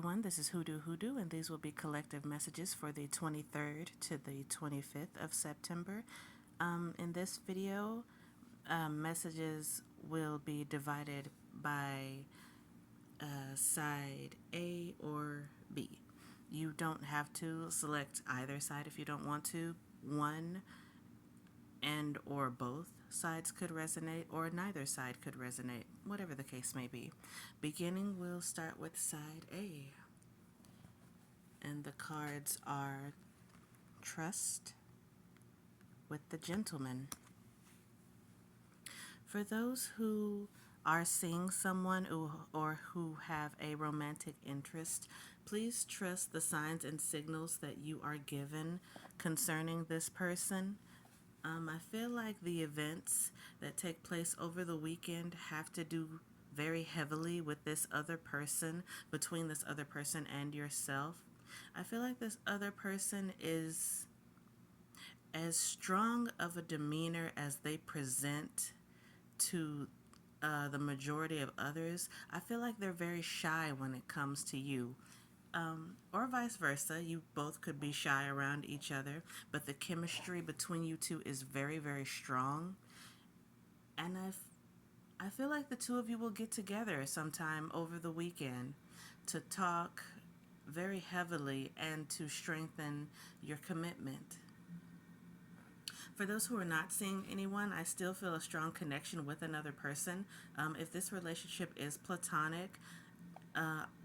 everyone, this is Who.Do.Hoodoo, and these will be collective messages for the 23rd to the 25th of September. In this video, messages will be divided by side A or B. You don't have to select either side if you don't want to. One and or both sides could resonate, or neither side could resonate, whatever the case may be. Beginning, we'll start with side A. And the cards are Trust with the Gentleman. For those who are seeing someone or who have a romantic interest, please trust the signs and signals that you are given concerning this person. I feel like the events that take place over the weekend have to do very heavily with this other person, between this other person and yourself. I feel like this other person is as strong of a demeanor as they present to the majority of others. I feel like they're very shy when it comes to you. Or vice versa. You both could be shy around each other, but the chemistry between you two is very, very strong. And I feel like the two of you will get together sometime over the weekend to talk very heavily and to strengthen your commitment. For those who are not seeing anyone, I still feel a strong connection with another person. If this relationship is platonic,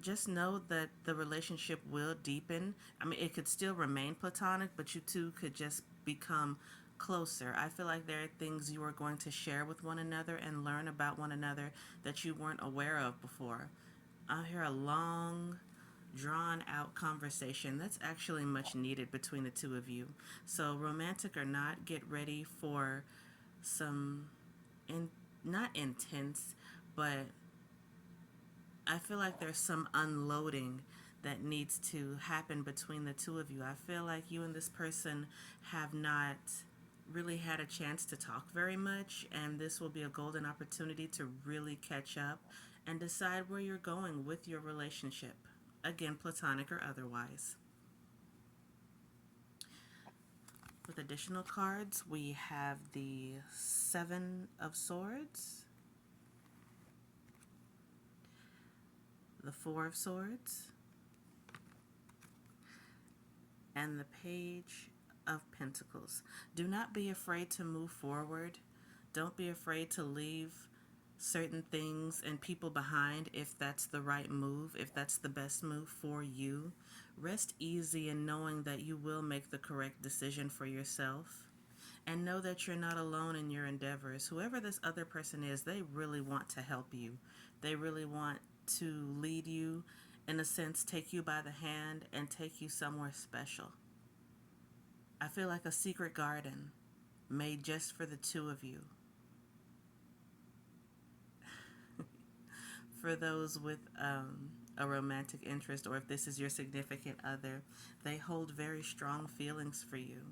just know that the relationship will deepen. I mean, it could still remain platonic, but you two could just become closer. I feel like there are things you are going to share with one another and learn about one another that you weren't aware of before. I hear a long, drawn out conversation that's actually much needed between the two of you. So, romantic or not, get ready for some, not intense, but I feel like there's some unloading that needs to happen between the two of you. I feel like you and this person have not really had a chance to talk very much, and this will be a golden opportunity to really catch up and decide where you're going with your relationship. Again, platonic or otherwise. With additional cards, we have the Seven of Swords, the Four of Swords, and the Page of Pentacles. Do not be afraid to move forward. Don't be afraid to leave certain things and people behind if that's the right move, if that's the best move for you. Rest easy in knowing that you will make the correct decision for yourself. And know that you're not alone in your endeavors. Whoever this other person is, they really want to help you. They really want to lead you, in a sense, take you by the hand and take you somewhere special. I feel like a secret garden made just for the two of you. For those with a romantic interest, or if this is your significant other, they hold very strong feelings for you.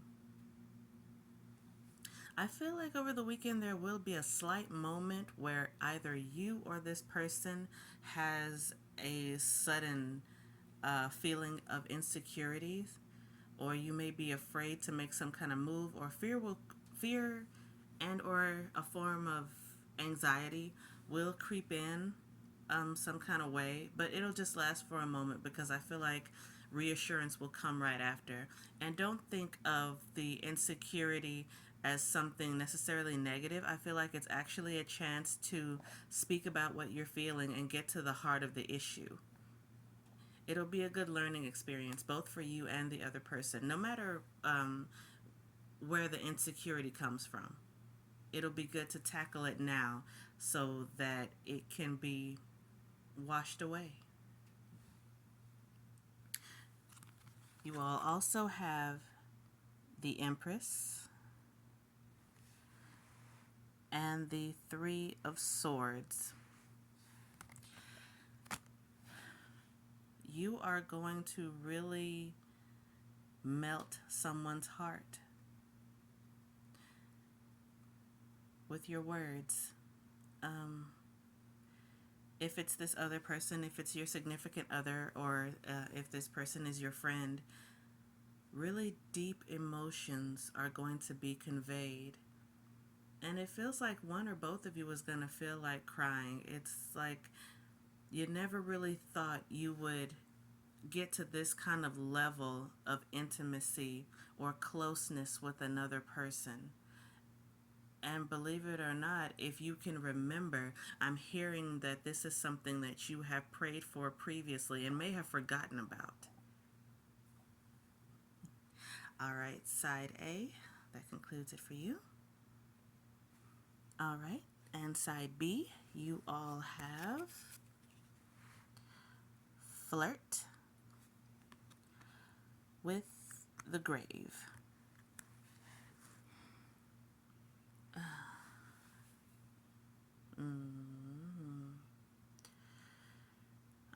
I feel like over the weekend there will be a slight moment where either you or this person has a sudden feeling of insecurity, or you may be afraid to make some kind of move, or fear and or a form of anxiety will creep in some kind of way, but it'll just last for a moment because I feel like reassurance will come right after. And don't think of the insecurity as something necessarily negative. I feel like it's actually a chance to speak about what you're feeling and get to the heart of the issue. It'll be a good learning experience, both for you and the other person, no matter where the insecurity comes from. It'll be good to tackle it now so that it can be washed away. You all also have the Empress and the Three of Swords. You are going to really melt someone's heart with your words. If it's this other person, if it's your significant other, or if this person is your friend, really deep emotions are going to be conveyed. And it feels like one or both of you is going to feel like crying. It's like you never really thought you would get to this kind of level of intimacy or closeness with another person. And believe it or not, if you can remember, I'm hearing that this is something that you have prayed for previously and may have forgotten about. All right, side A, that concludes it for you. All right, and side B, you all have flirt with the grave.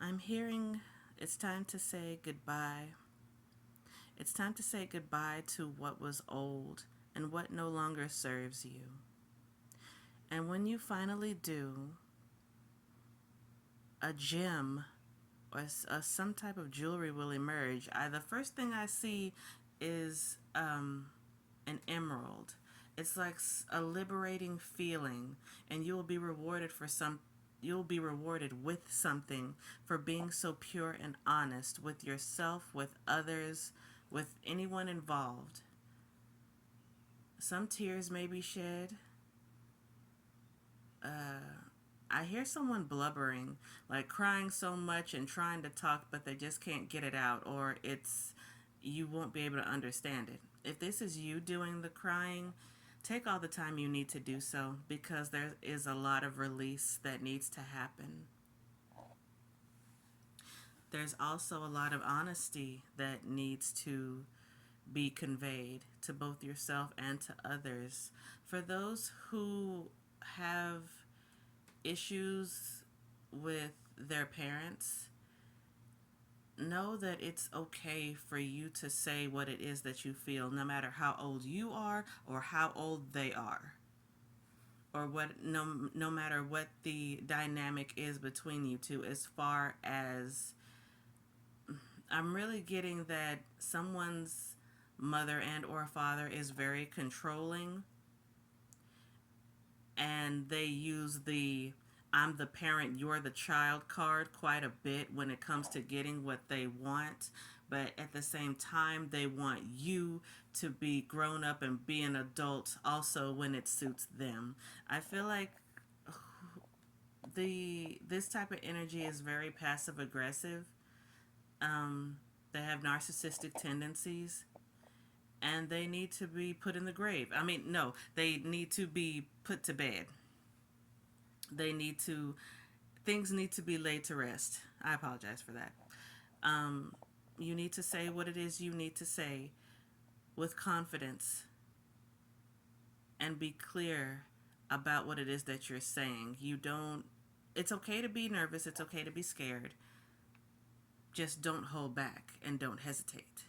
I'm hearing it's time to say goodbye. It's time to say goodbye to what was old and what no longer serves you. And when you finally do, a gem or some type of jewelry will emerge. The first thing I see is an emerald. It's like a liberating feeling, and you will be rewarded for some. You'll be rewarded with something for being so pure and honest with yourself, with others, with anyone involved. Some tears may be shed. I hear someone blubbering, like crying so much and trying to talk, but they just can't get it out, or you won't be able to understand it. If this is you doing the crying, take all the time you need to do so, because there is a lot of release that needs to happen. There's also a lot of honesty that needs to be conveyed to both yourself and to others. For those who have issues with their parents, know that it's okay for you to say what it is that you feel, no matter how old you are or how old they are, or no matter what the dynamic is between you two. As far as I'm really getting that someone's mother and or father is very controlling, and they use the I'm the parent, you're the child card quite a bit when it comes to getting what they want. But at the same time, they want you to be grown up and be an adult also when it suits them. I feel like this type of energy is very passive aggressive. They have narcissistic tendencies, and they need to be put in the grave. I mean, no, they need to be put to bed. They need to, things need to be laid to rest. I apologize for that. You need to say what it is you need to say with confidence and be clear about what it is that you're saying. It's okay to be nervous, it's okay to be scared. Just don't hold back and don't hesitate.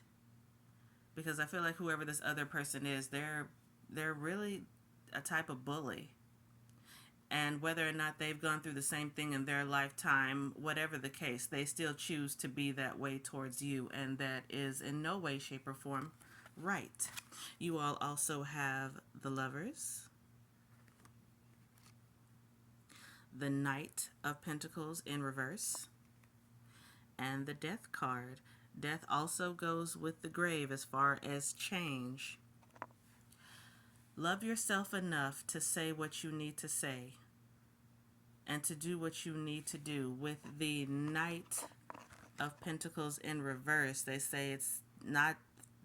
Because I feel like whoever this other person is, they're really a type of bully. And whether or not they've gone through the same thing in their lifetime, whatever the case, they still choose to be that way towards you, and that is in no way, shape, or form right. You all also have the Lovers, the Knight of Pentacles in reverse, and the Death card. Death also goes with the grave as far as change. Love yourself enough to say what you need to say and to do what you need to do. With the Knight of Pentacles in reverse, they say it's not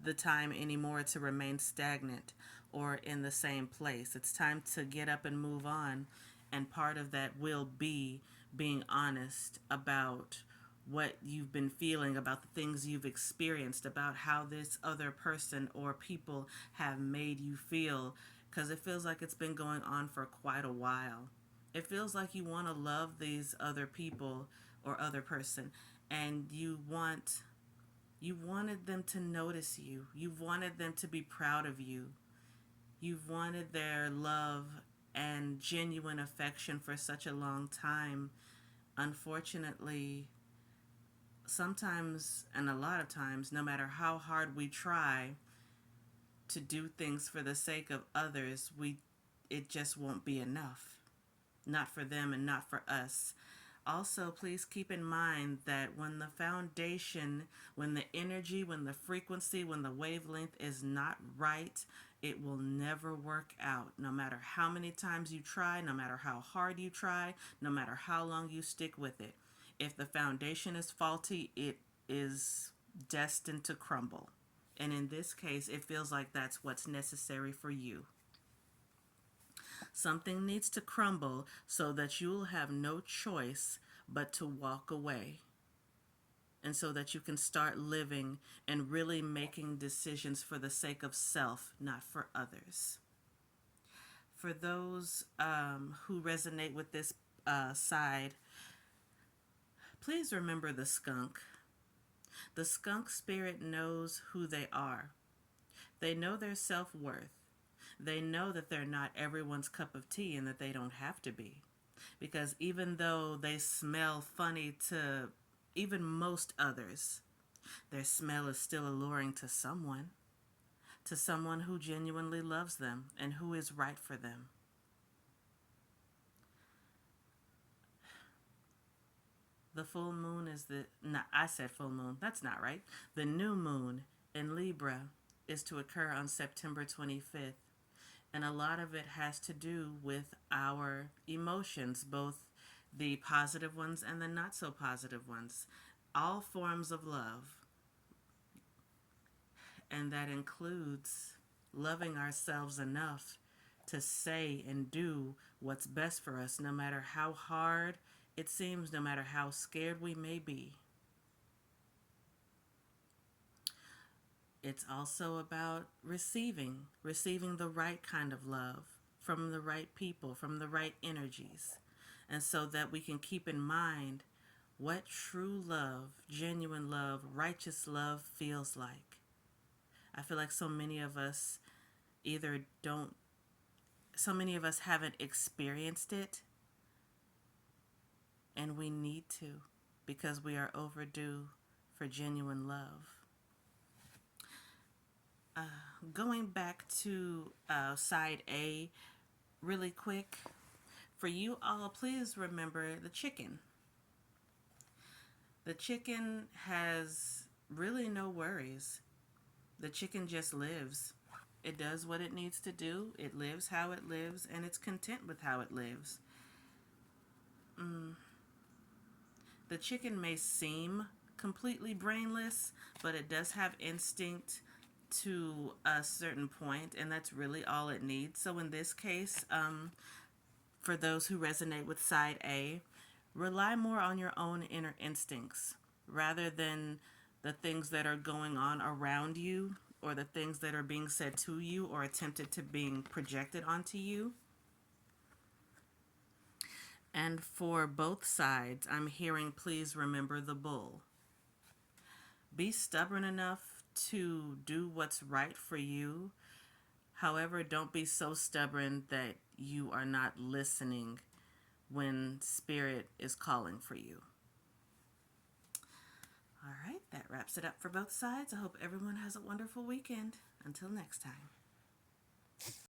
the time anymore to remain stagnant or in the same place. It's time to get up and move on. And part of that will be being honest about what you've been feeling, about the things you've experienced, about how this other person or people have made you feel, because it feels like it's been going on for quite a while. It feels like you want to love these other people or other person, and you wanted them to notice you. You've wanted them to be proud of you. You've wanted their love and genuine affection for such a long time. Unfortunately, sometimes and a lot of times, no matter how hard we try to do things for the sake of others, it just won't be enough. Not for them and not for us. Also, please keep in mind that when the foundation, when the energy, when the frequency, when the wavelength is not right, it will never work out. No matter how many times you try, no matter how hard you try, no matter how long you stick with it. If the foundation is faulty, it is destined to crumble. And in this case, it feels like that's what's necessary for you. Something needs to crumble so that you'll have no choice but to walk away. And so that you can start living and really making decisions for the sake of self, not for others. For those who resonate with this side, please remember the skunk. The skunk spirit knows who they are. They know their self-worth. They know that they're not everyone's cup of tea and that they don't have to be. Because even though they smell funny to even most others, their smell is still alluring to someone who genuinely loves them and who is right for them. The full moon is I said full moon, that's not right. The new moon in Libra is to occur on September 25th. And a lot of it has to do with our emotions, both the positive ones and the not so positive ones. All forms of love. And that includes loving ourselves enough to say and do what's best for us, no matter how hard it seems, no matter how scared we may be. It's also about receiving the right kind of love from the right people, from the right energies. And so that we can keep in mind what true love, genuine love, righteous love feels like. I feel like so many of us haven't experienced it, and we need to, because we are overdue for genuine love. Going back to side A really quick, for you all, please remember the chicken. The chicken has really no worries. The chicken just lives. It does what it needs to do. It lives how it lives, and it's content with how it lives. The chicken may seem completely brainless, but it does have instinct to a certain point, and that's really all it needs. So in this case, for those who resonate with side A, rely more on your own inner instincts rather than the things that are going on around you or the things that are being said to you or attempted to being projected onto you. And for both sides, I'm hearing, please remember the bull. Be stubborn enough to do what's right for you. However, don't be so stubborn that you are not listening when spirit is calling for you. All right, that wraps it up for both sides. I hope everyone has a wonderful weekend. Until next time.